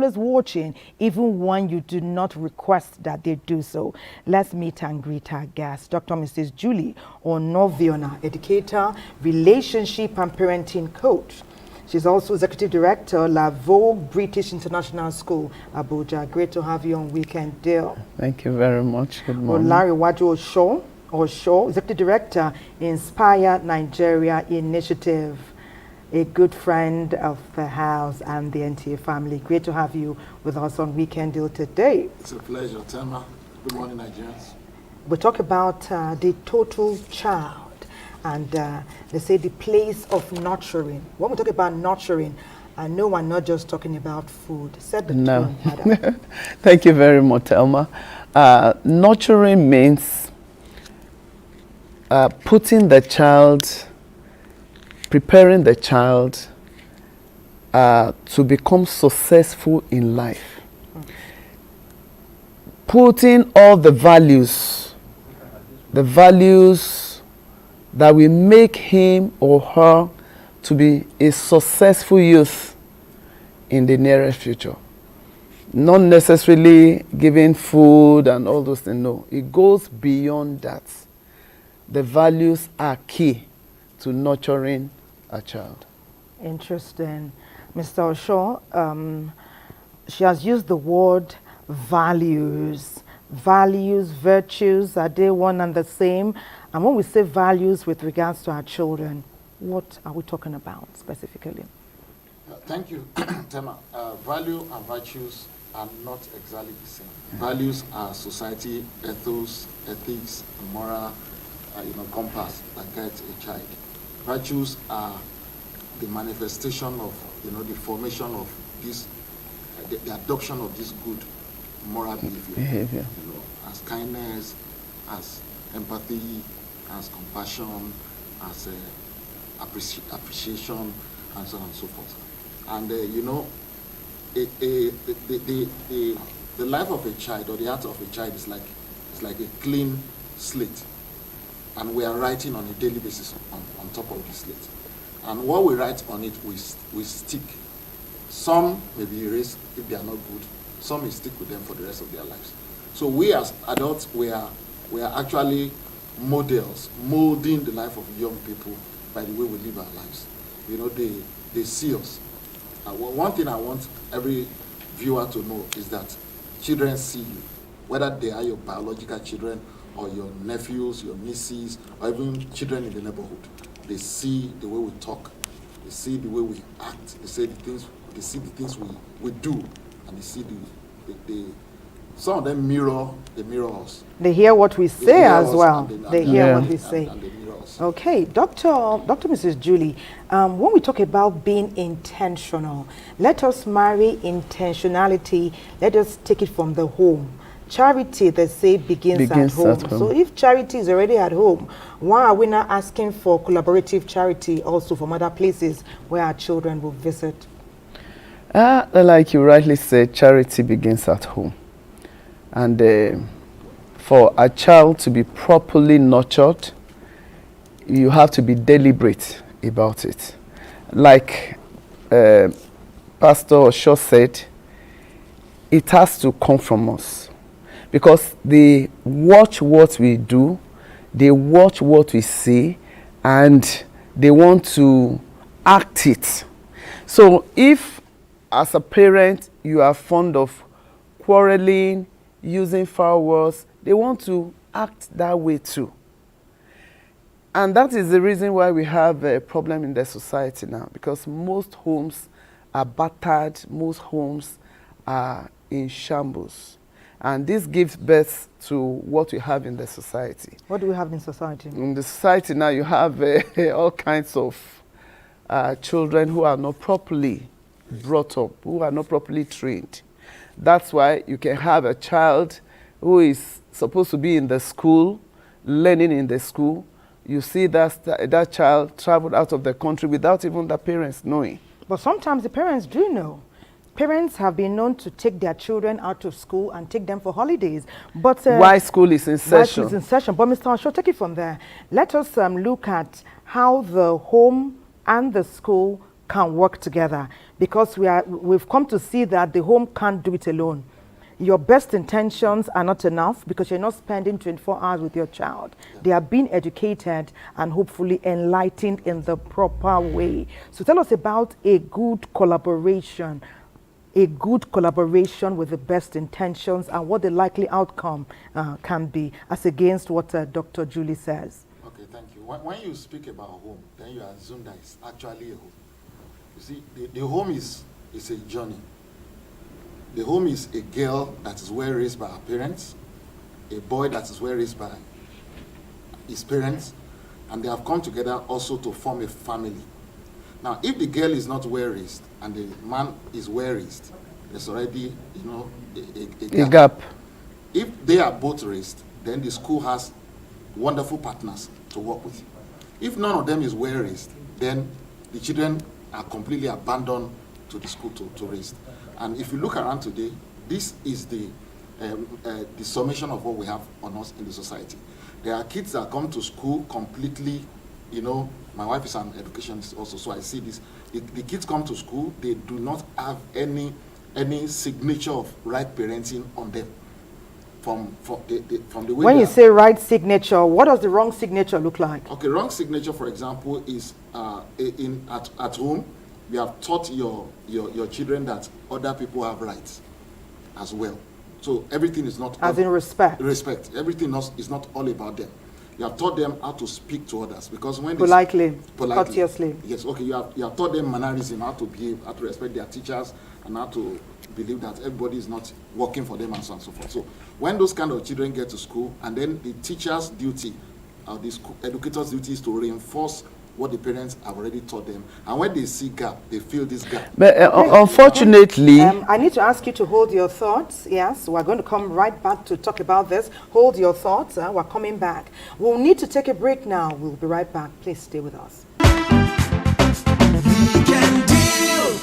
always watching, even when you do not request that they do so. Let's meet and greet our guest, Dr. Mrs. Julie Onovwiona, educator, relationship and parenting coach. She's also executive director, La Vogue British International School, Abuja. Great to have you on Weekend Deal. Thank you very much. Good morning. Olarewaju Osho, executive director, Inspire Nigeria Initiative. A good friend of the house and the NTA family. Great to have you with us on Weekend Deal today. It's a pleasure, Thelma. Good morning, Nigerians. We talk about the total child, and they say the place of nurturing. When we talk about nurturing, I know we're not just talking about food. Set the tone, madam. Thank you very much, Thelma. Nurturing means putting the child, preparing the child to become successful in life. Putting all the values that will make him or her to be a successful youth in the nearest future. Not necessarily giving food and all those things, no. It goes beyond that. The values are key to nurturing a child. Interesting. Mr. Osho, she has used the word values. Values, virtues, are they one and the same? And when we say values with regards to our children, what are we talking about specifically? Thank you, Thelma. Value and virtues are not exactly the same. Values are society, ethos, ethics, moral, compass that guides a child. Virtues are the manifestation of, the formation of this, the adoption of this good moral behavior. As kindness, as empathy, as compassion, as appreciation, and so on and so forth. And the life of a child, or the heart of a child, is like a clean slate. And we are writing on a daily basis on top of this slate. And what we write on it, we stick. Some may be erased if they are not good. Some may stick with them for the rest of their lives. So we as adults, we are actually models, molding the life of young people by the way we live our lives. They see us. One thing I want every viewer to know is that children see you, whether they are your biological children or your nephews, your nieces, or even children in the neighborhood. They see the way we talk, they see the way we act, they see the things we do, and they see some of them mirror us. They hear what we say as well. They hear what we say. And they mirror us. Okay, Dr. Mrs. Julie, when we talk about being intentional, let us marry intentionality. Let us take it from the home. Charity, they say, begins at home. So if charity is already at home, why are we not asking for collaborative charity also from other places where our children will visit? Like you rightly said, charity begins at home. And for a child to be properly nurtured, you have to be deliberate about it. Like Pastor Osho said, it has to come from us. Because they watch what we do, they watch what we say, and they want to act it. So if, as a parent, you are fond of quarreling, using foul words, they want to act that way too. And that is the reason why we have a problem in the society now, because most homes are battered, most homes are in shambles. And this gives birth to what we have in the society. What do we have in society? In the society now, you have all kinds of children who are not properly brought up, who are not properly trained. That's why you can have a child who is supposed to be in the school, learning in the school. You see that child traveled out of the country without even the parents knowing. But sometimes the parents do know. Parents have been known to take their children out of school and take them for holidays. But why school is in session? Why school is in session. But Mr. Osho, take it from there. Let us look at how the home and the school can work together, because we've come to see that the home can't do it alone. Your best intentions are not enough, because you're not spending 24 hours with your child. They are being educated and hopefully enlightened in the proper way. So tell us about a good collaboration with the best intentions, and what the likely outcome can be, as against what Dr. Julie says. Okay, thank you. When you speak about home, then you assume that it's actually a home. You see, the home is a journey. The home is a girl that is well raised by her parents, a boy that is well raised by his parents, and they have come together also to form a family. Now, if the girl is not well raised and the man is well raised, there's already, a gap. If they are both raised, then the school has wonderful partners to work with. If none of them is well raised, then the children are completely abandoned to the school to raise. And if you look around today, this is the summation of what we have on us in the society. There are kids that come to school completely, my wife is an educationist also, so I see this. The kids come to school, they do not have any signature of right parenting on them. From the way when you say right signature, what does the wrong signature look like? Okay, wrong signature, for example, is at home. We have taught your children that other people have rights as well. So everything is not as in respect. Respect. Everything is not all about them. You have taught them how to speak to others, because when politely, courteously. Yes. Okay. You have taught them mannerism, how to behave, how to respect their teachers, and how to believe that everybody is not working for them, and so on and so forth. So when those kind of children get to school, and then the teacher's duty, the school educator's duty is to reinforce what the parents have already taught them, and when they see gap, they feel this gap. But unfortunately, I need to ask you to hold your thoughts. Yes, we're going to come right back to talk about this. Hold your thoughts. We're coming back. We'll need to take a break now. We'll be right back. Please stay with us. Weekend Deal.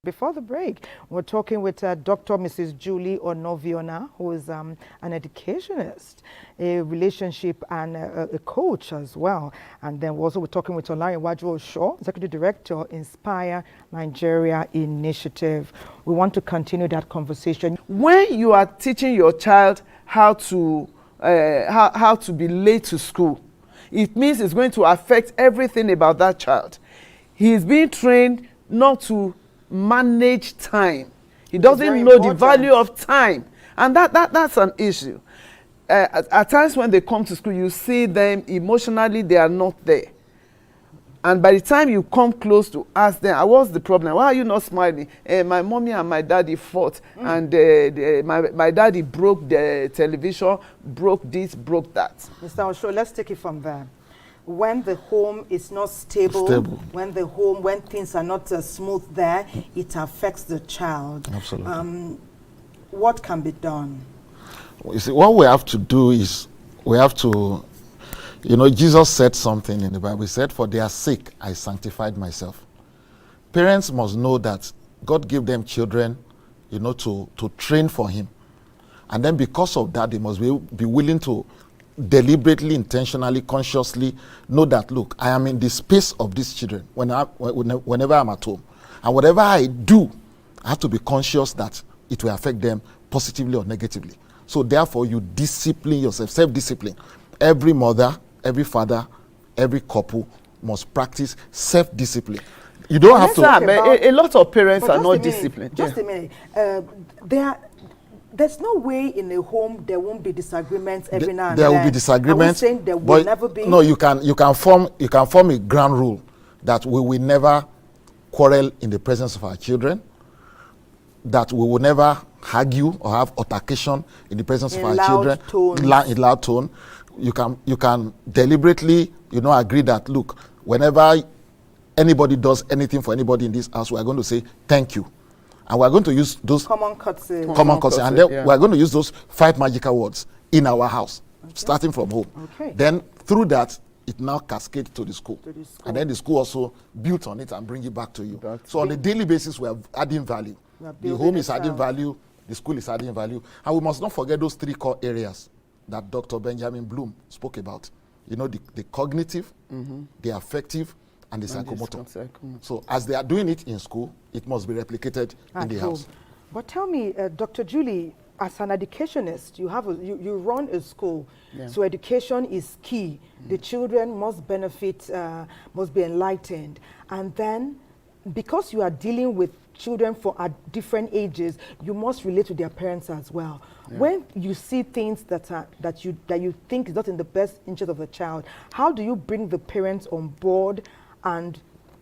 Before the break, we're talking with Dr. Mrs. Julie Onovwiona, who is an educationist, a relationship and a coach as well. And then we're talking with Olarewaju Osho, Executive Director, Inspire Nigeria Initiative. We want to continue that conversation. When you are teaching your child how to be late to school, it means it's going to affect everything about that child. He is being trained not to manage time. He doesn't know the value of time, and that's an issue. At times when they come to school, you see them emotionally, they are not there, and by the time you come close to ask them, what's the problem, why are you not smiling? My mommy and my daddy fought, and my daddy broke the television, broke this, broke that. Mr. Osho, let's take it from there. When the home is not stable, when things are not smooth there, it affects the child. Absolutely. What can be done? You see, what we have to do is we have to, Jesus said something in the Bible. He said, "For their sake, I sanctified myself." Parents must know that God gave them children, to train for Him. And then because of that, they must be willing to deliberately, intentionally, consciously know that, look, I am in the space of these children whenever I'm at home. And whatever I do, I have to be conscious that it will affect them positively or negatively. So therefore, you discipline yourself, self-discipline. Every mother, every father, every couple must practice self-discipline. You don't have to... A lot of parents are not disciplined. Just a minute. There's no way in a home there won't be disagreements every now and then. There will be disagreements. Are we saying there will never be? No, you can form a ground rule that we will never quarrel in the presence of our children, that we will never argue or have altercation in the presence of our children in loud tone. You can deliberately, agree that, look, whenever anybody does anything for anybody in this house, we are going to say thank you. And we're going to use those common courtesy. And then we're going to use those 5 magical words in our house, starting from home. Okay. Then through that, it now cascades to the school. And then the school also built on it and bring it back to you. So on a daily basis, we are adding value. The home is adding value, the school is adding value. And we must not forget those 3 core areas that Dr. Benjamin Bloom spoke about. The cognitive, the affective, and the psychomotor. psychomotor. So as they are doing it in school, it must be replicated in the house. But tell me, Dr. Julie, as an educationist, you run a school, so education is key. The children must benefit, must be enlightened. And then, because you are dealing with children at different ages, you must relate to their parents as well. When you see things that you think is not in the best interest of the child, how do you bring the parents on board and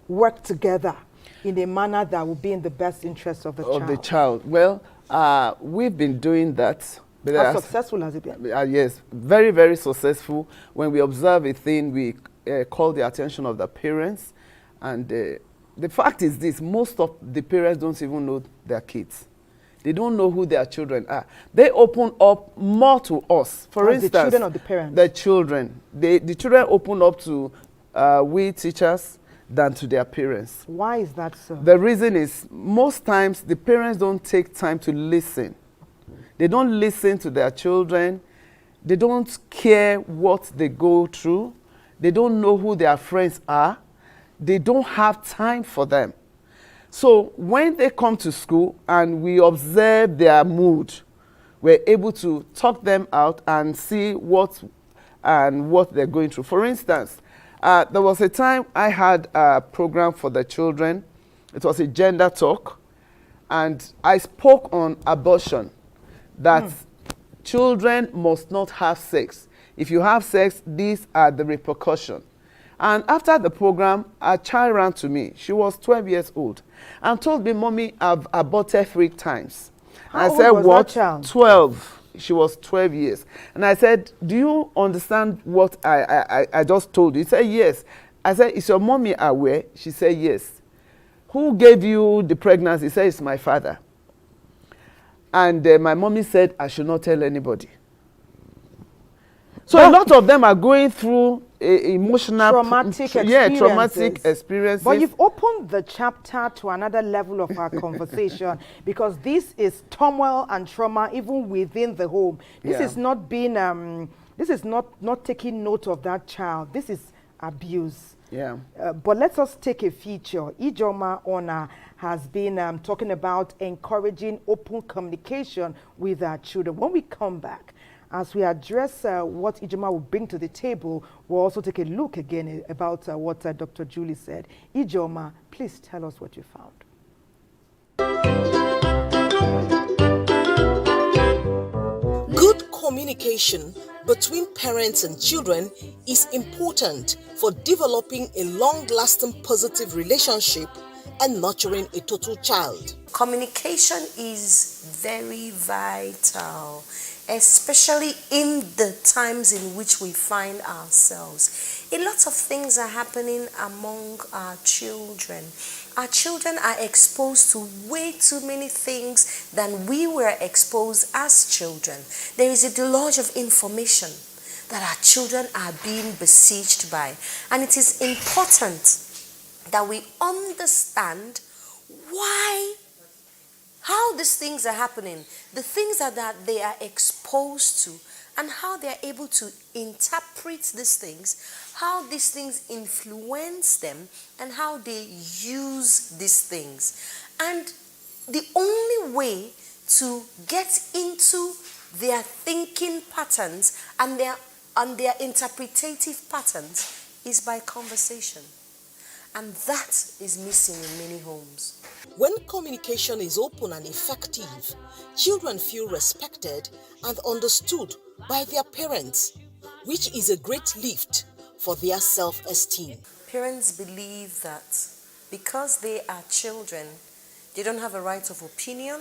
work together in a manner that will be in the best interest of the child? Well, we've been doing that. But how successful has it been? Yes, very, very successful. When we observe a thing, we call the attention of the parents. And the fact is this, most of the parents don't even know their kids. They don't know who their children are. They open up more to us. For instance, the children of the parents? The children. The children open up to we teachers than to their parents. Why is that so? The reason is most times the parents don't take time to listen. They don't listen to their children. They don't care what they go through. They don't know who their friends are. They don't have time for them. So when they come to school and we observe their mood, we're able to talk them out and see what they're going through. For instance, there was a time I had a program for the children. It was a gender talk. And I spoke on abortion, that children must not have sex. If you have sex, these are the repercussions. And after the program, a child ran to me. She was 12 years old and told me, "Mommy, I've aborted 3 times." How old was that child? 12. She was 12 years. And I said, "Do you understand what I just told you?" He said, "Yes." I said, "Is your mommy aware?" She said, "Yes." "Who gave you the pregnancy?" He said, "It's my father." And my mommy said, "I should not tell anybody." So a lot of them are going through emotional traumatic experiences. But you've opened the chapter to another level of our conversation, because this is turmoil and trauma even within the home. This is not being this is not taking note of that child. This is abuse. But let us take a feature. Ijoma Ona has been talking about encouraging open communication with our children. When we come back, as we address what Ijoma will bring to the table, we'll also take a look again about what Dr. Julie said. Ijoma, please tell us what you found. Good communication between parents and children is important for developing a long-lasting positive relationship and nurturing a total child. Communication is very vital, especially in the times in which we find ourselves. A lot of things are happening among our children. Our children are exposed to way too many things than we were exposed as children. There is a deluge of information that our children are being besieged by, and it is important that we understand how these things are happening, the things that they are exposed to, and how they are able to interpret these things, how these things influence them, and how they use these things. And the only way to get into their thinking patterns and their interpretative patterns is by conversation. And that is missing in many homes. When communication is open and effective, children feel respected and understood by their parents, which is a great lift for their self-esteem. Parents believe that because they are children, they don't have a right of opinion,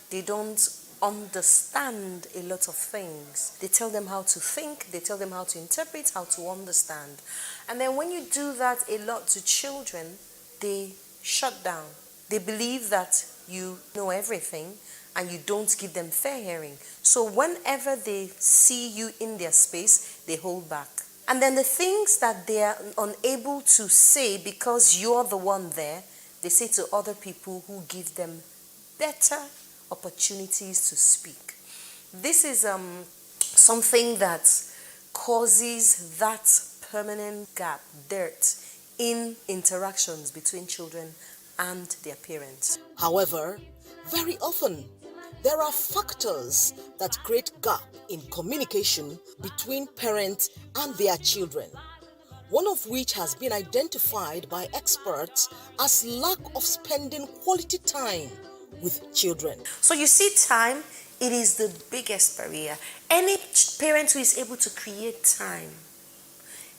they don't understand a lot of things. They tell them how to think, they tell them how to interpret, how to understand. And then when you do that a lot to children, they shut down. They believe that you know everything and you don't give them fair hearing. So whenever they see you in their space, they hold back. And then the things that they are unable to say because you're the one there, they say to other people who give them better opportunities to speak. This is something that causes that permanent gap, dirt in interactions between children and their parents. However, very often, there are factors that create gap in communication between parents and their children, one of which has been identified by experts as lack of spending quality time with children. So you see, time, it is the biggest barrier. Any parent who is able to create time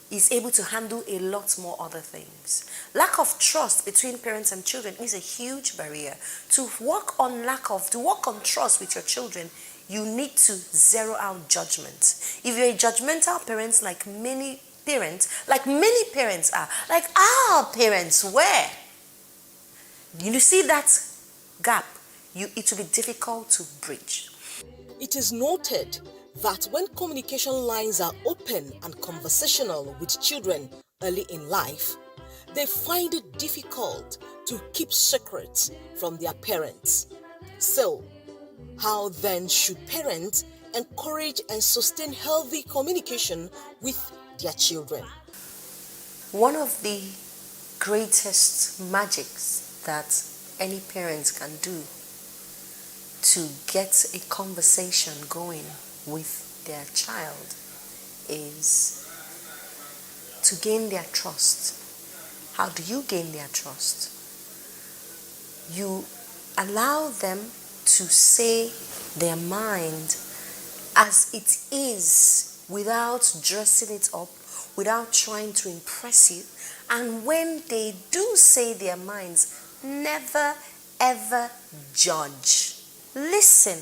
is able to handle a lot more other things. Lack of trust between parents and children is a huge barrier. To work on trust with your children, you need to zero out judgment. If you're a judgmental parent, like many parents are, like our parents were, you see that gap, it will be difficult to bridge. It is noted that when communication lines are open and conversational with children early in life, they find it difficult to keep secrets from their parents. So, how then should parents encourage and sustain healthy communication with their children? One of the greatest magics that any parent can do to get a conversation going with their child is to gain their trust. How do you gain their trust? You allow them to say their mind as it is, without dressing it up, without trying to impress you. And when they do say their minds, never ever judge. Listen.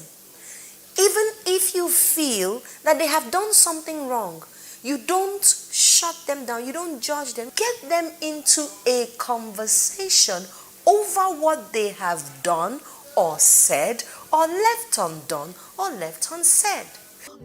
Even if you feel that they have done something wrong, you don't shut them down, you don't judge them. Get them into a conversation over what they have done or said, or left undone or left unsaid.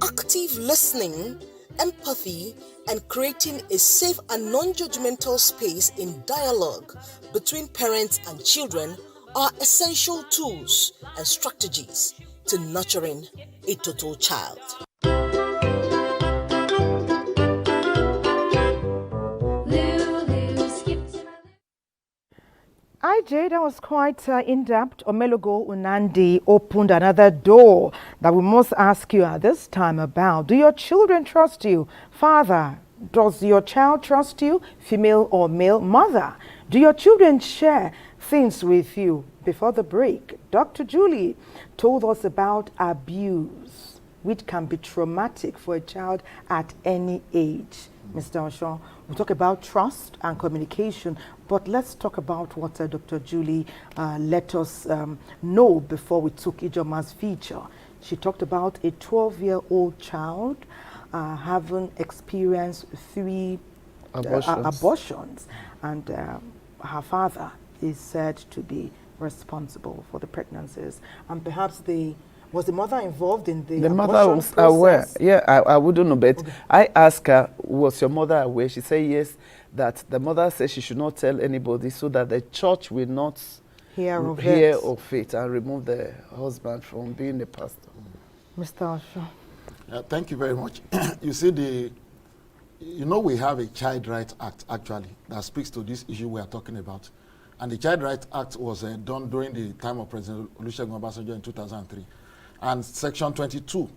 Active listening, empathy, and creating a safe and non-judgmental space in dialogue between parents and children are essential tools and strategies to nurturing a total child. IJ, that was quite in-depth. Omelogo Unandi opened another door that we must ask you at this time about. Do your children trust you? Father, does your child trust you? Female or male? Mother, do your children share things with you? Before the break, Dr. Julie told us about abuse, which can be traumatic for a child at any age. Mr. Osho, we talk about trust and communication, but let's talk about what Dr. Julie let us know before we took Ijoma's feature. She talked about a 12-year-old child having experienced 3 abortions, and her father is said to be responsible for the pregnancies. And perhaps was the mother involved in the mother was process? aware. Yeah, I wouldn't know, but okay. I asked her, was your mother aware? She said yes, that the mother said she should not tell anybody so that the church will not hear of it and remove the husband from being a pastor. Mr. Osho. Thank you very much. You see, we have a Child Rights Act actually that speaks to this issue we are talking about. And the Child Rights Act was done during the time of President Olusegun Obasanjo in 2003. And Section 22,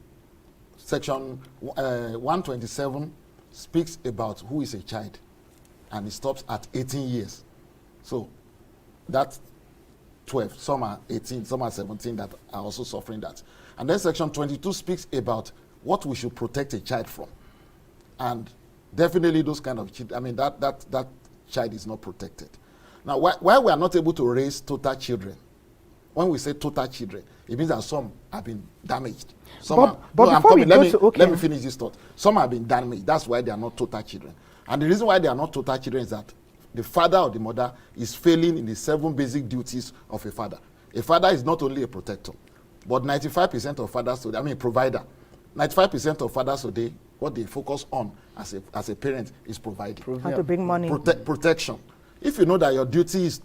Section 127 speaks about who is a child, and it stops at 18 years. So that's 12. Some are 18, some are 17 that are also suffering that. And then Section 22 speaks about what we should protect a child from. And definitely those kind of children, I mean, that child is not protected. Now, why we are not able to raise total children, when we say total children, it means that some have been damaged. Let me finish this thought. Some have been damaged. That's why they are not total children. And the reason why they are not total children is that the father or the mother is failing in the 7 basic duties of a father. A father is not only a protector, but 95% of fathers today, provider. 95% of fathers today, what they focus on as a parent is providing. How to bring money. Protection. If you know that your duty is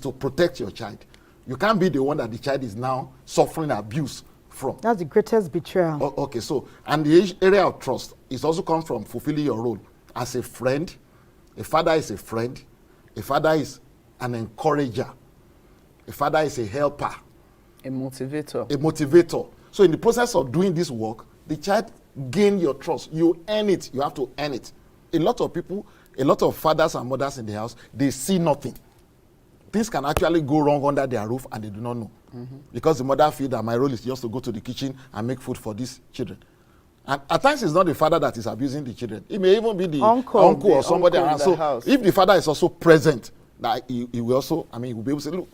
to protect your child, you can't be the one that the child is now suffering abuse from. That's the greatest betrayal. Okay, so, and the area of trust is also comes from fulfilling your role as a friend. A father is a friend. A father is an encourager. A father is a helper. A motivator. A motivator. So in the process of doing this work, the child gain your trust. You earn it. You have to earn it. A lot of people, a lot of fathers and mothers in the house, they see nothing. Things can actually go wrong under their roof and they do not know. Because the mother feels that my role is just to go to the kitchen and make food for these children. And at times it's not the father that is abusing the children. It may even be the uncle or somebody around. So house. If the father is also present, that he will also, he will be able to say, look,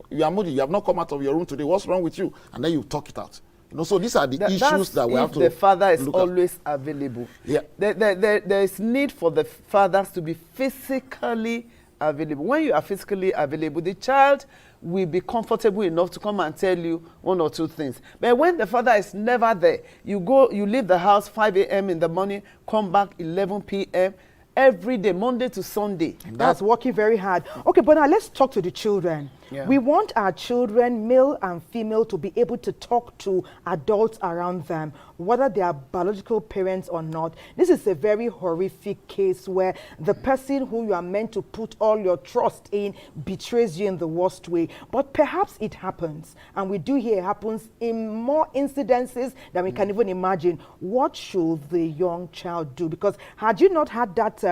you are moody, you have not come out of your room today, what's wrong with you? And then you talk it out. So these are the issues that we have to look at. The father is always available. Yeah. There is need for the fathers to be physically available. When you are physically available, the child will be comfortable enough to come and tell you one or two things. But when the father is never there, you leave the house 5 a.m. in the morning, come back 11 p.m. every day, Monday to Sunday. That's working very hard. Okay, but now let's talk to the children. Yeah. We want our children, male and female, to be able to talk to adults around them, whether they are biological parents or not. This is a very horrific case where the person who you are meant to put all your trust in betrays you in the worst way. But perhaps it happens, and we do hear it happens in more incidences than we can even imagine. What should the young child do? Because had you not had that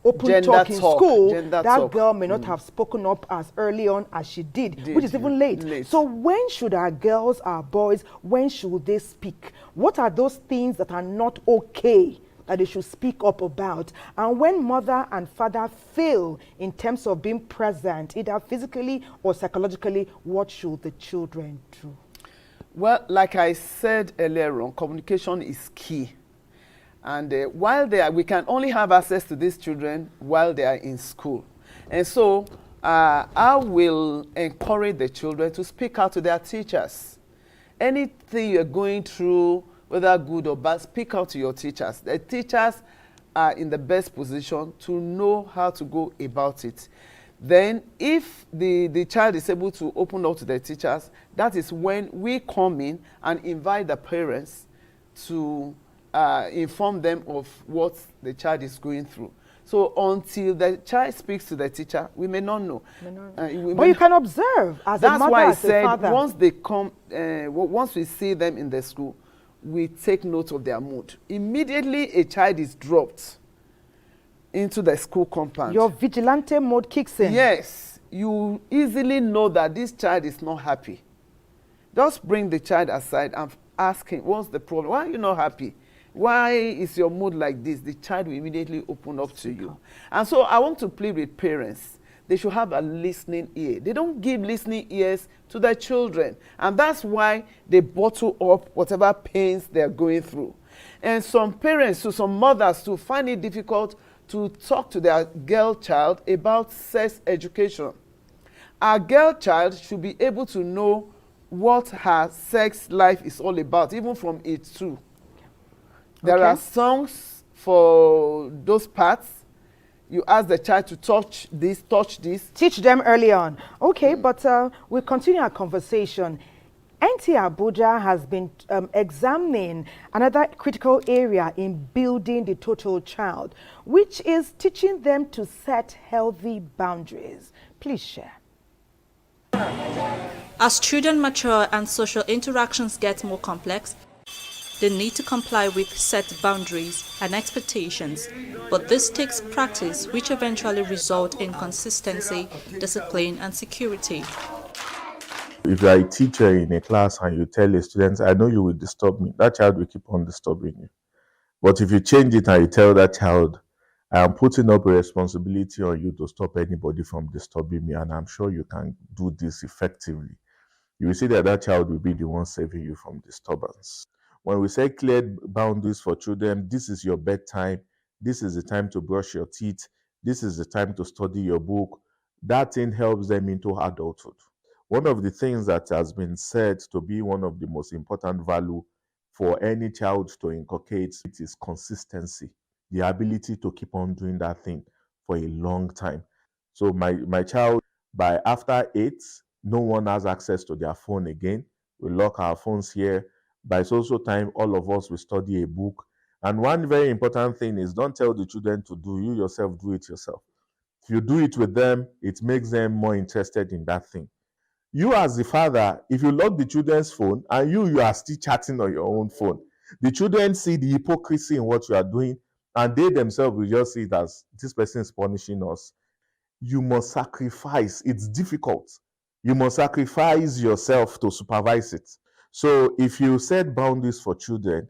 open talk in school, that girl may not have spoken up as early on as she did, which is even late. So when should our girls, our boys, when should they speak? What are those things that are not okay that they should speak up about? And when mother and father fail in terms of being present, either physically or psychologically, what should the children do? Well, like I said earlier on, communication is key. And while we can only have access to these children while they are in school. And so I will encourage the children to speak out to their teachers. Anything you're going through, whether good or bad, speak out to your teachers. The teachers are in the best position to know how to go about it. Then if the child is able to open up to the teachers, that is when we come in and invite the parents to inform them of what the child is going through. So until the child speaks to the teacher, we may not know. But you can observe as a mother, as a father. That's why I said once they come, once we see them in the school, we take note of their mood. Immediately a child is dropped into the school compound. Your vigilante mode kicks in. Yes. You easily know that this child is not happy. Just bring the child aside and ask him, what's the problem? Why are you not happy? Why is your mood like this? The child will immediately open up to you. And so I want to plead with parents. They should have a listening ear. They don't give listening ears to their children. And that's why they bottle up whatever pains they're going through. And some parents, some mothers, find it difficult to talk to their girl child about sex education. Our girl child should be able to know what her sex life is all about, even from age 2. There are songs for those parts. You ask the child to touch this, touch this. Teach them early on. Okay, but we'll continue our conversation. NTA Abuja has been examining another critical area in building the total child, which is teaching them to set healthy boundaries. Please share. As children mature and social interactions get more complex, they need to comply with set boundaries and expectations, but this takes practice, which eventually result in consistency, discipline, and security. If you are a teacher in a class and you tell a student, I know you will disturb me, that child will keep on disturbing you. But if you change it and you tell that child, I am putting up a responsibility on you to stop anybody from disturbing me, and I'm sure you can do this effectively, you will see that that child will be the one saving you from disturbance. When we say clear boundaries for children, this is your bedtime, this is the time to brush your teeth, this is the time to study your book, that thing helps them into adulthood. One of the things that has been said to be one of the most important value for any child to inculcate is consistency, the ability to keep on doing that thing for a long time. So my child, by after 8, no one has access to their phone again. We lock our phones here. By social time, all of us will study a book. And one very important thing is don't tell the children to do, you yourself do it yourself. If you do it with them, it makes them more interested in that thing. You as the father, if you lock the children's phone and you are still chatting on your own phone, the children see the hypocrisy in what you are doing, and they themselves will just see it as this person is punishing us. You must sacrifice. It's difficult. You must sacrifice yourself to supervise it. So if you set boundaries for children,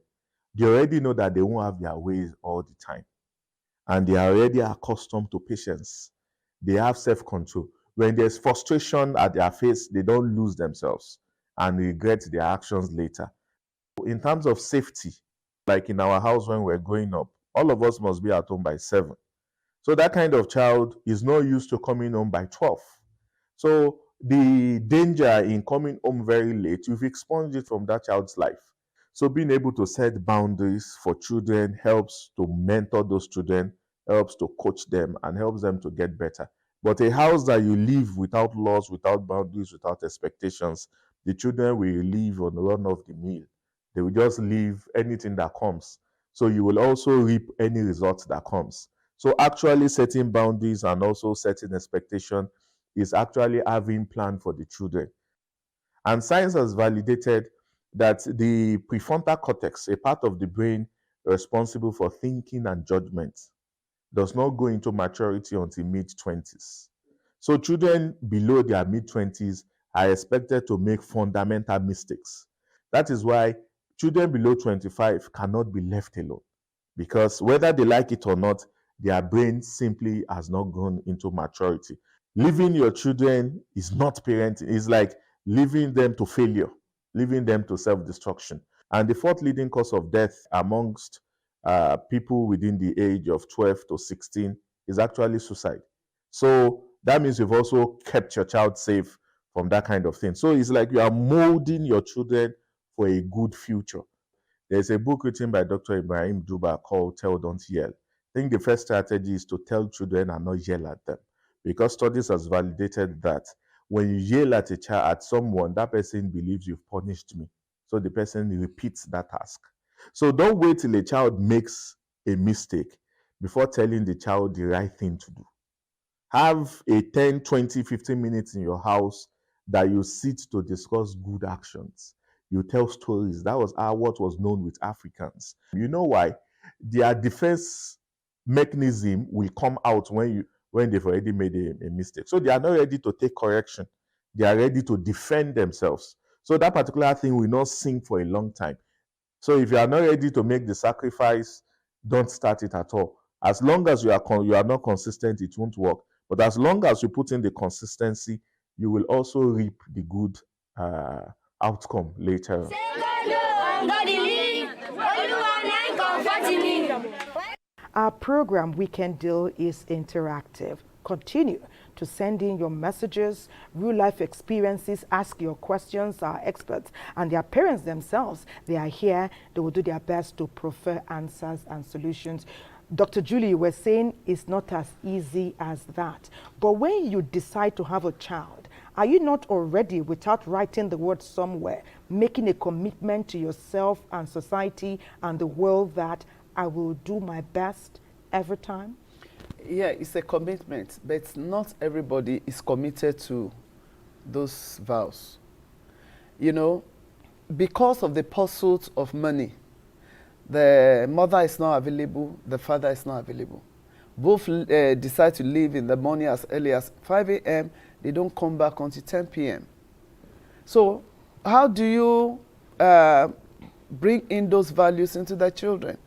they already know that they won't have their ways all the time. And they are already accustomed to patience. They have self-control. When there's frustration at their face, they don't lose themselves and regret their actions later. In terms of safety, like in our house when we're growing up, all of us must be at home by 7. So that kind of child is not used to coming home by 12. So the danger in coming home very late, you've expunged it from that child's life. So being able to set boundaries for children helps to mentor those children, helps to coach them, and helps them to get better. But a house that you live without laws, without boundaries, without expectations, the children will live on the run of the mill. They will just live anything that comes. So you will also reap any result that comes. So actually setting boundaries and also setting expectation is actually having plan for the children. And science has validated that the prefrontal cortex, a part of the brain responsible for thinking and judgment, does not go into maturity until mid-20s. So children below their mid-20s are expected to make fundamental mistakes. That is why children below 25 cannot be left alone, because whether they like it or not, their brain simply has not gone into maturity. Leaving your children is not parenting. It's like leaving them to failure, leaving them to self-destruction. And the fourth leading cause of death amongst people within the age of 12 to 16 is actually suicide. So that means you've also kept your child safe from that kind of thing. So it's like you are molding your children for a good future. There's a book written by Dr. Ibrahim Duba called Tell, Don't Yell. I think the first strategy is to tell children and not yell at them, because studies has validated that when you yell at a child, at someone, that person believes you've punished me. So the person repeats that task. So don't wait till a child makes a mistake before telling the child the right thing to do. Have a 10, 20, 15 minutes in your house that you sit to discuss good actions. You tell stories. That was what was known with Africans. You know why? Their defense mechanism will come out when they've already made a mistake. So they are not ready to take correction. They are ready to defend themselves. So that particular thing will not sink for a long time. So if you are not ready to make the sacrifice, don't start it at all. As long as you are not consistent, it won't work. But as long as you put in the consistency, you will also reap the good outcome later. Our program Weekend Deal is interactive. Continue to send in your messages, real life experiences, ask your questions. Our experts and their parents themselves, they are here. They will do their best to prefer answers and solutions. Dr. Julie, you were saying it's not as easy as that. But when you decide to have a child, are you not already, without writing the word somewhere, making a commitment to yourself and society and the world that I will do my best every time? Yeah, it's a commitment, but not everybody is committed to those vows. You know, because of the pursuit of money, the mother is not available, the father is not available. Both decide to leave in the morning as early as 5 a.m. They don't come back until 10 p.m. So how do you bring in those values into the children?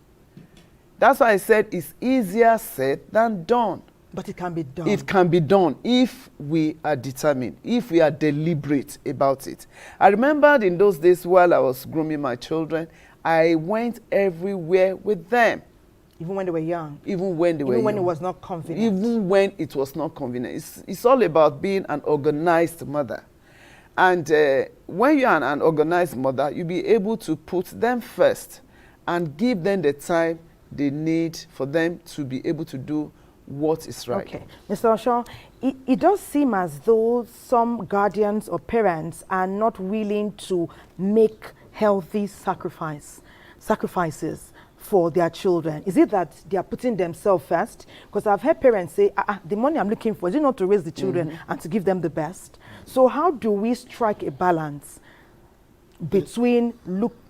That's why I said it's easier said than done. But it can be done. It can be done if we are determined, if we are deliberate about it. I remembered in those days while I was grooming my children, I went everywhere with them. Even when they were young? Even when they were young. Even when it was not convenient? Even when it was not convenient. It's all about being an organized mother. And when you are an organized mother, you'll be able to put them first and give them the time they need for them to be able to do what is right. Okay. Mr. Osho, it does seem as though some guardians or parents are not willing to make healthy sacrifices for their children? Is it that they are putting themselves first? Because I've heard parents say, the money I'm looking for, is it not to raise the children and to give them the best? So how do we strike a balance between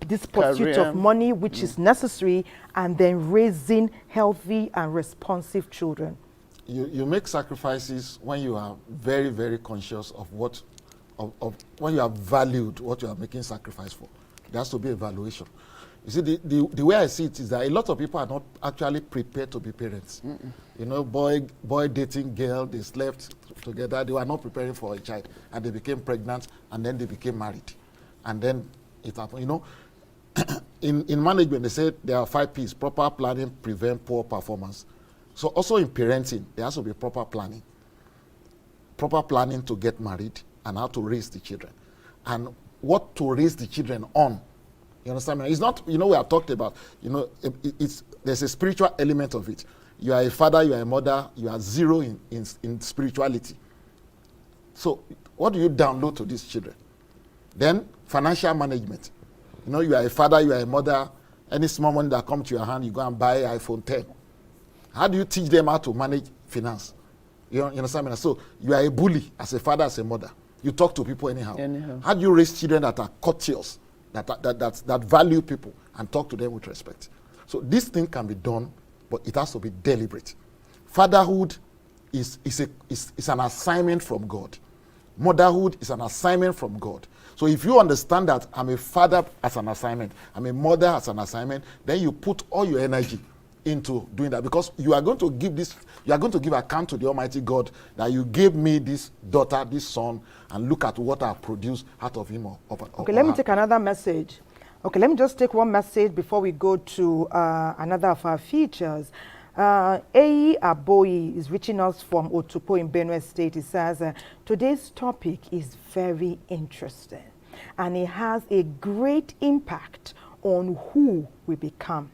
this pursuit of money, which is necessary, and then raising healthy and responsive children? You make sacrifices when you are very, very conscious of what, when you have valued what you are making sacrifice for. There has to be evaluation. You see, the way I see it is that a lot of people are not actually prepared to be parents. You know, boy dating girl, they slept together, they were not preparing for a child, and they became pregnant, and then they became married. And then it happened. You know, in management, they say there are 5 P's: proper planning, prevent poor performance. So also in parenting, there has to be proper planning. Proper planning to get married and how to raise the children. And what to raise the children on. You understand me? It's not, you know, we have talked about, you know, there's a spiritual element of it. You are a father, you are a mother, you are zero in spirituality. So what do you download to these children? Then financial management. You know, you are a father, you are a mother, any small money that comes to your hand, you go and buy iPhone 10. How do you teach them how to manage finance? You understand me? So you are a bully as a father, as a mother. You talk to people anyhow. How do you raise children that are courteous, that value people and talk to them with respect? So this thing can be done, but it has to be deliberate. Fatherhood is an assignment from God. Motherhood is an assignment from God. So if you understand that I'm a father as an assignment, I'm a mother as an assignment, then you put all your energy into doing that, because you are going to give account to the Almighty God that you gave me this daughter, this son, and look at what I have produced out of him. Okay, let me take another message. Okay, let me just take one message before we go to another of our features. Ayi Aboyi is reaching us from Otupo in Benue State. He says, today's topic is very interesting and it has a great impact on who we become.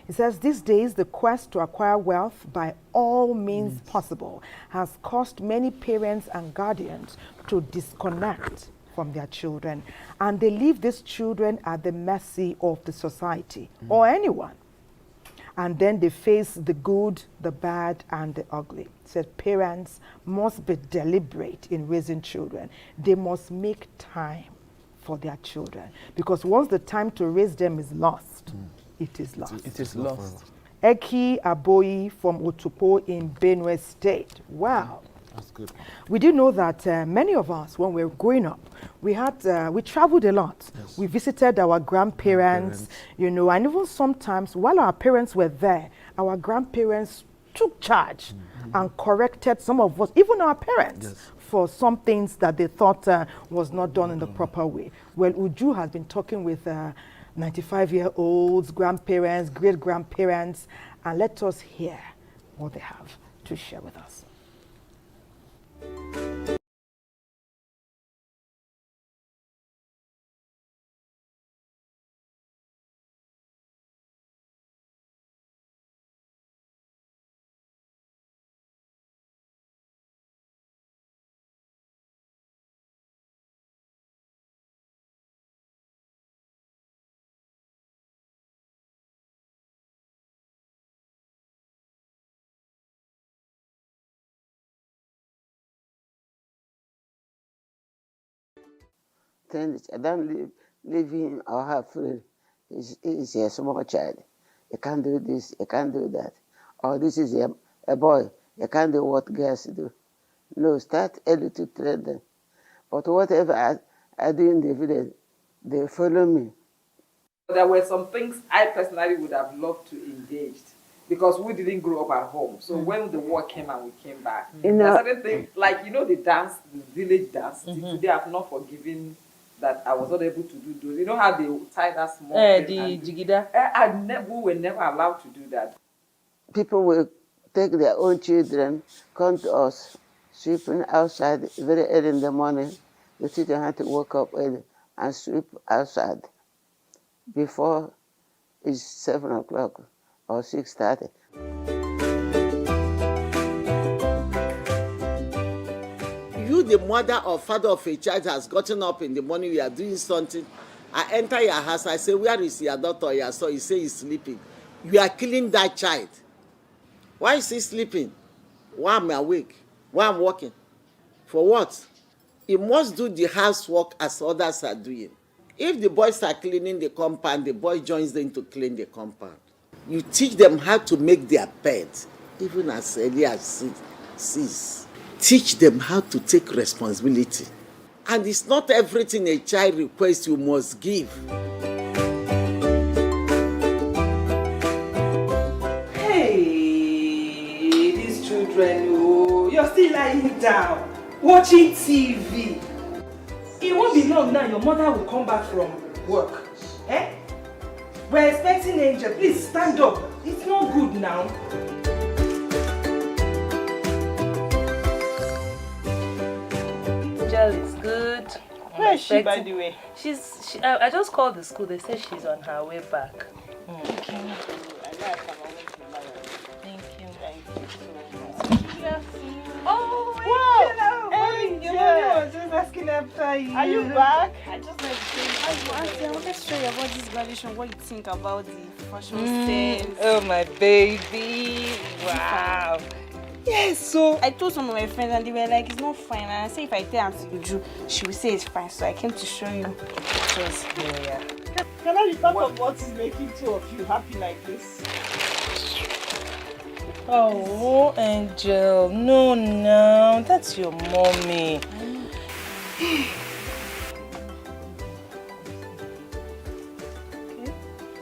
He says, these days, the quest to acquire wealth by all means possible has caused many parents and guardians to disconnect from their children. And they leave these children at the mercy of the society or anyone. And then they face the good, the bad, and the ugly. He said parents must be deliberate in raising children. They must make time for their children. Because once the time to raise them is lost, it is lost. It is lost. Eki Aboyi from Otupo in Benue State. Wow. That's good. We do know that many of us, when we were growing up, we traveled a lot. Yes. We visited our grandparents, you know, and even sometimes while our parents were there, our grandparents took charge and corrected some of us, even our parents, for some things that they thought was not done in the proper way. Well, Uju has been talking with 95-year-olds, grandparents, great-grandparents, and let us hear what they have to share with us. I don't leave him or her free. He's a small child. You can't do this, you can't do that. Or this is a boy, you can't do what girls do. No, start early to train them. But whatever I do in the village, they follow me. There were some things I personally would have loved to engage because we didn't grow up at home. So when the war came and we came back, there are certain things, like, you know, the dance, the village dance, today I've not forgiven that I was not able to do those. You know how they tie that small thing? The jigida? We were never allowed to do that. People will take their own children, come to us, sweeping outside very early in the morning. The children had to wake up early and sweep outside before it's 7 o'clock or 6:30. You, the mother or father of a child, has gotten up in the morning, you are doing something. I enter your house, I say, where is your daughter or your son? You say he's sleeping. You are killing that child. Why is he sleeping? Why am I awake? Why am I working? For what? He must do the housework as others are doing. If the boys are cleaning the compound, the boy joins them to clean the compound. You teach them how to make their bed, even as early as 6. Teach them how to take responsibility. And it's not everything a child requests you must give. Hey, these children, oh, you're still lying down, watching TV. It won't be long now, your mother will come back from work. Eh? We're expecting Angel. Please stand up. It's not good now. Angel is good. Where is she, by the way? I just called the school. They said she's on her way back. Thank you. Oh, wow! Angel! I was just asking after you. Are you back? I just like to say, Auntie, I wanted to show you about this graduation, what you think about the fashion sense. Oh, my baby. Wow. Yes, so I told some of my friends and they were like, it's not fine. And I said, if I tell Auntie Uju, she will say it's fine. So I came to show you pictures. Yeah. Can I be part of what is making two of you happy like this? Oh, Angel. No, that's your mommy.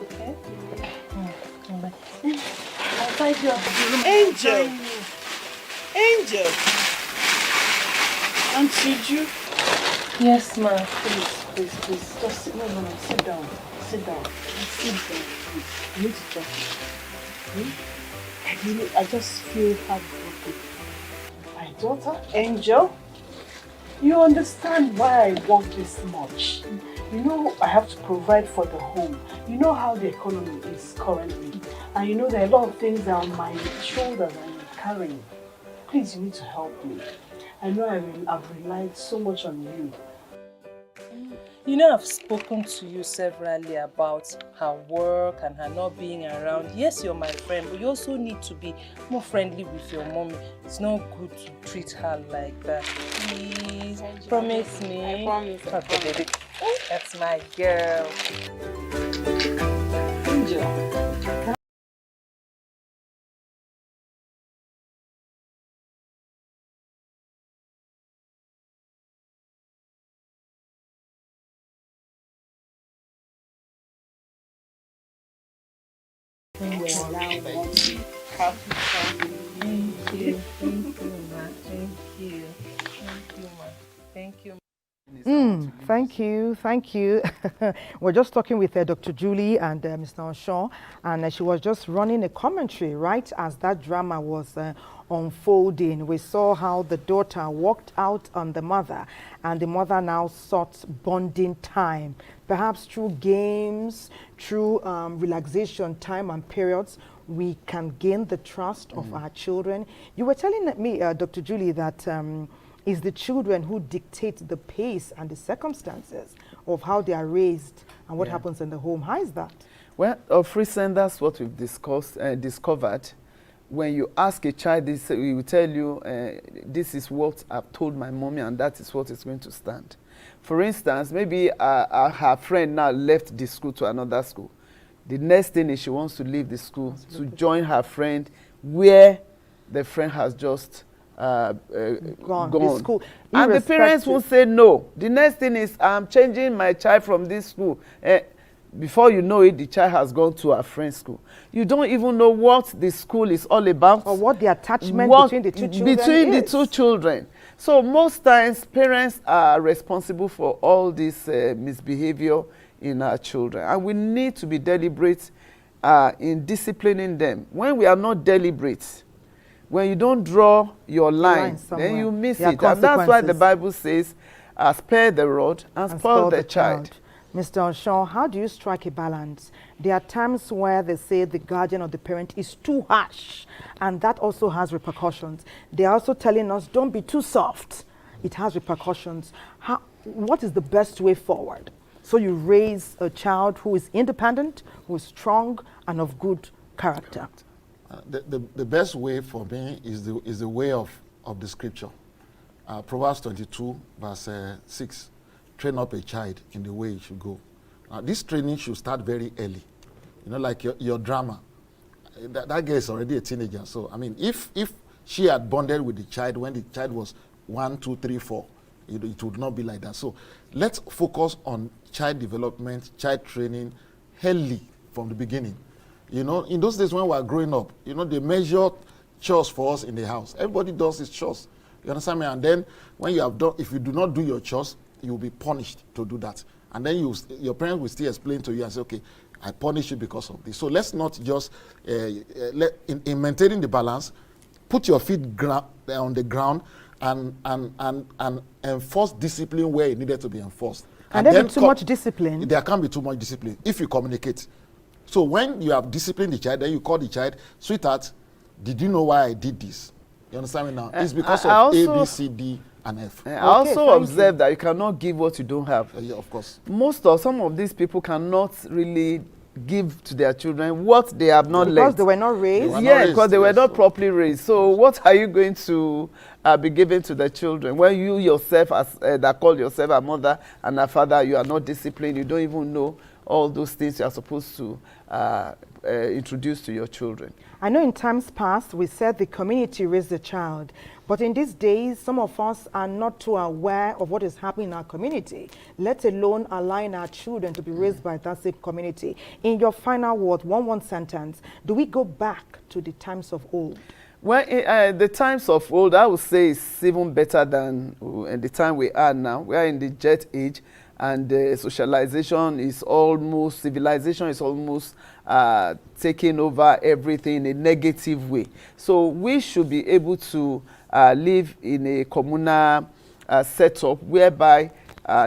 Okay. I'll find you up. Angel! Angel! Auntie Uju? Yes, ma. Please. Just sit. No. Sit down. Sit down. You need to talk. I just feel heartbroken. My daughter, Angel, you understand why I work this much. You know I have to provide for the home. You know how the economy is currently. And you know there are a lot of things that are on my shoulders and I'm carrying. Please, you need to help me. I know I've relied so much on you. You know, I've spoken to you severally about her work and her not being around. Yes, you're my friend, but you also need to be more friendly with your mommy. It's not good to treat her like that. Please, promise me. I promise. Okay, baby. That's my girl. Angel. Thank you, ma. Thank you. Thank you. We're just talking with Dr. Julie and Mr. Osho, and she was just running a commentary right as that drama was unfolding. We saw how the daughter walked out on the mother, and the mother now sought bonding time, perhaps through games, through relaxation time and periods. We can gain the trust of our children. You were telling me, Dr. Julie, that it's the children who dictate the pace and the circumstances of how they are raised and what happens in the home. How is that? Well, of recent, that's what we've discovered. When you ask a child this, he will tell you, this is what I've told my mommy and that is what is going to stand. For instance, maybe her friend now left the school to another school. The next thing is she wants to leave the school to join her friend where the friend has just gone. The school, and the parents will say no. The next thing is, I'm changing my child from this school. Before you know it, the child has gone to a friend's school. You don't even know what the school is all about. Or what the attachment between the two children the two children. So most times, parents are responsible for all this misbehavior in our children. And we need to be deliberate in disciplining them. When we are not deliberate, when you don't draw your line, then you miss it. And that's why the Bible says, spare the rod and spoil the child. Mr. Osho, how do you strike a balance? There are times where they say the guardian or the parent is too harsh, and that also has repercussions. They are also telling us, don't be too soft. It has repercussions. What is the best way forward? So you raise a child who is independent, who is strong, and of good character? The best way for me is the way of the scripture. Proverbs 22 verse 6. Train up a child in the way he should go. This training should start very early. You know, like your drama. That girl is already a teenager. So, I mean, if she had bonded with the child when the child was 1, 2, 3, 4, it would not be like that. So, let's focus on child development, child training early from the beginning. You know, in those days when we were growing up, you know, they measured chores for us in the house. Everybody does his chores. You understand me? And then when you have done, if you do not do your chores, you will be punished to do that. And then your parents will still explain to you and say, okay, I punish you because of this. So let's not just, in maintaining the balance, put your feet on the ground and enforce discipline where it needed to be enforced. And there be too much discipline? There can't be too much discipline if you communicate. So when you have disciplined the child, then you call the child, sweetheart, did you know why I did this? You understand me now? It's because of A, B, C, D, and F. I also observe that you cannot give what you don't have. Yeah, of course. Some of these people cannot really give to their children what they have not learned. Because they were not raised? Because they were not properly raised. So what are you going to be giving to the children when you yourself, that call yourself a mother and a father, you are not disciplined, you don't even know all those things you are supposed to introduce to your children? I know in times past we said the community raised the child, but in these days some of us are not too aware of what is happening in our community, let alone allowing our children to be raised by that same community. In your final word, one sentence, do we go back to the times of old? Well, the times of old, I would say, is even better than the time we are now. We are in the jet age, and civilization is almost taking over everything in a negative way. So we should be able to live in a communal setup whereby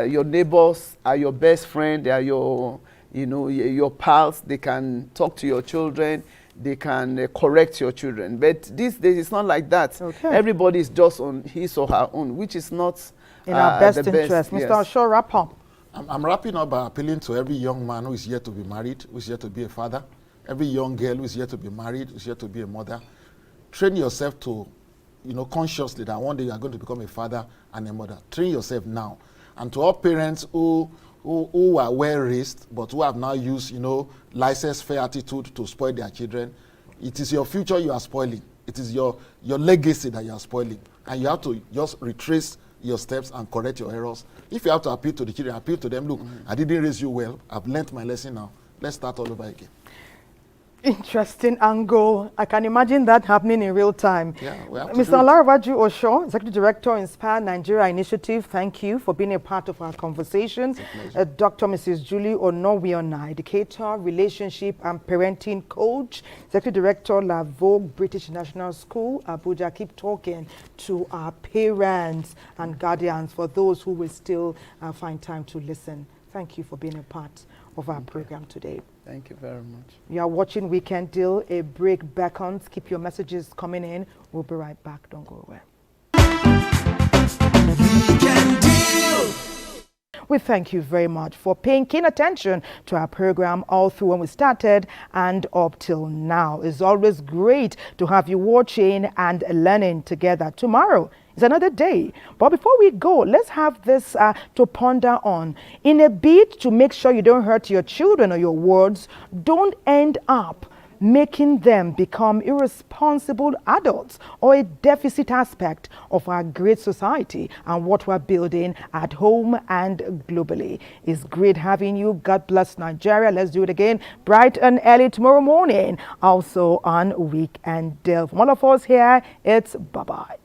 your neighbors are your best friend, they are your pals, they can talk to your children, they can correct your children. But these days it's not like that. Okay. Everybody is just on his or her own, which is not in our best the interest. Yes. Mr. Osho, wrap up. I'm wrapping up by appealing to every young man who is yet to be married, who is yet to be a father, every young girl who is yet to be married, who is yet to be a mother. Train yourself to, consciously that one day you are going to become a father and a mother. Train yourself now. And to all parents who are well raised, but who have now used, laissez-faire attitude to spoil their children, it is your future you are spoiling. It is your legacy that you are spoiling. And you have to just retrace your steps and correct your errors. If you have to appeal to the children, appeal to them. Look, I didn't raise you well. I've learnt my lesson now. Let's start all over again. Interesting angle. I can imagine that happening in real time. Yeah, we have to Mr. Olarabaju Osho, Executive Director, Inspire Nigeria Initiative, thank you for being a part of our conversation. Dr. Mrs. Julie Onovwiona, Educator, Relationship and Parenting Coach, Executive Director, La Vogue British National School, Abuja. Keep talking to our parents and guardians for those who will still find time to listen. Thank you for being a part of our program today. Thank you very much. You are watching Weekend Deal. A break beckons. Keep your messages coming in. We'll be right back. Don't go away. Weekend Deal. We thank you very much for paying keen attention to our program all through when we started and up till now. It's always great to have you watching and learning together. Tomorrow is another day. But before we go, let's have this to ponder on. In a bid to make sure you don't hurt your children or your words, don't end up making them become irresponsible adults or a deficit aspect of our great society and what we're building at home and globally. It's great having you. God bless Nigeria. Let's do it again bright and early tomorrow morning, also on Weekend Deal. From all of us here, it's bye-bye.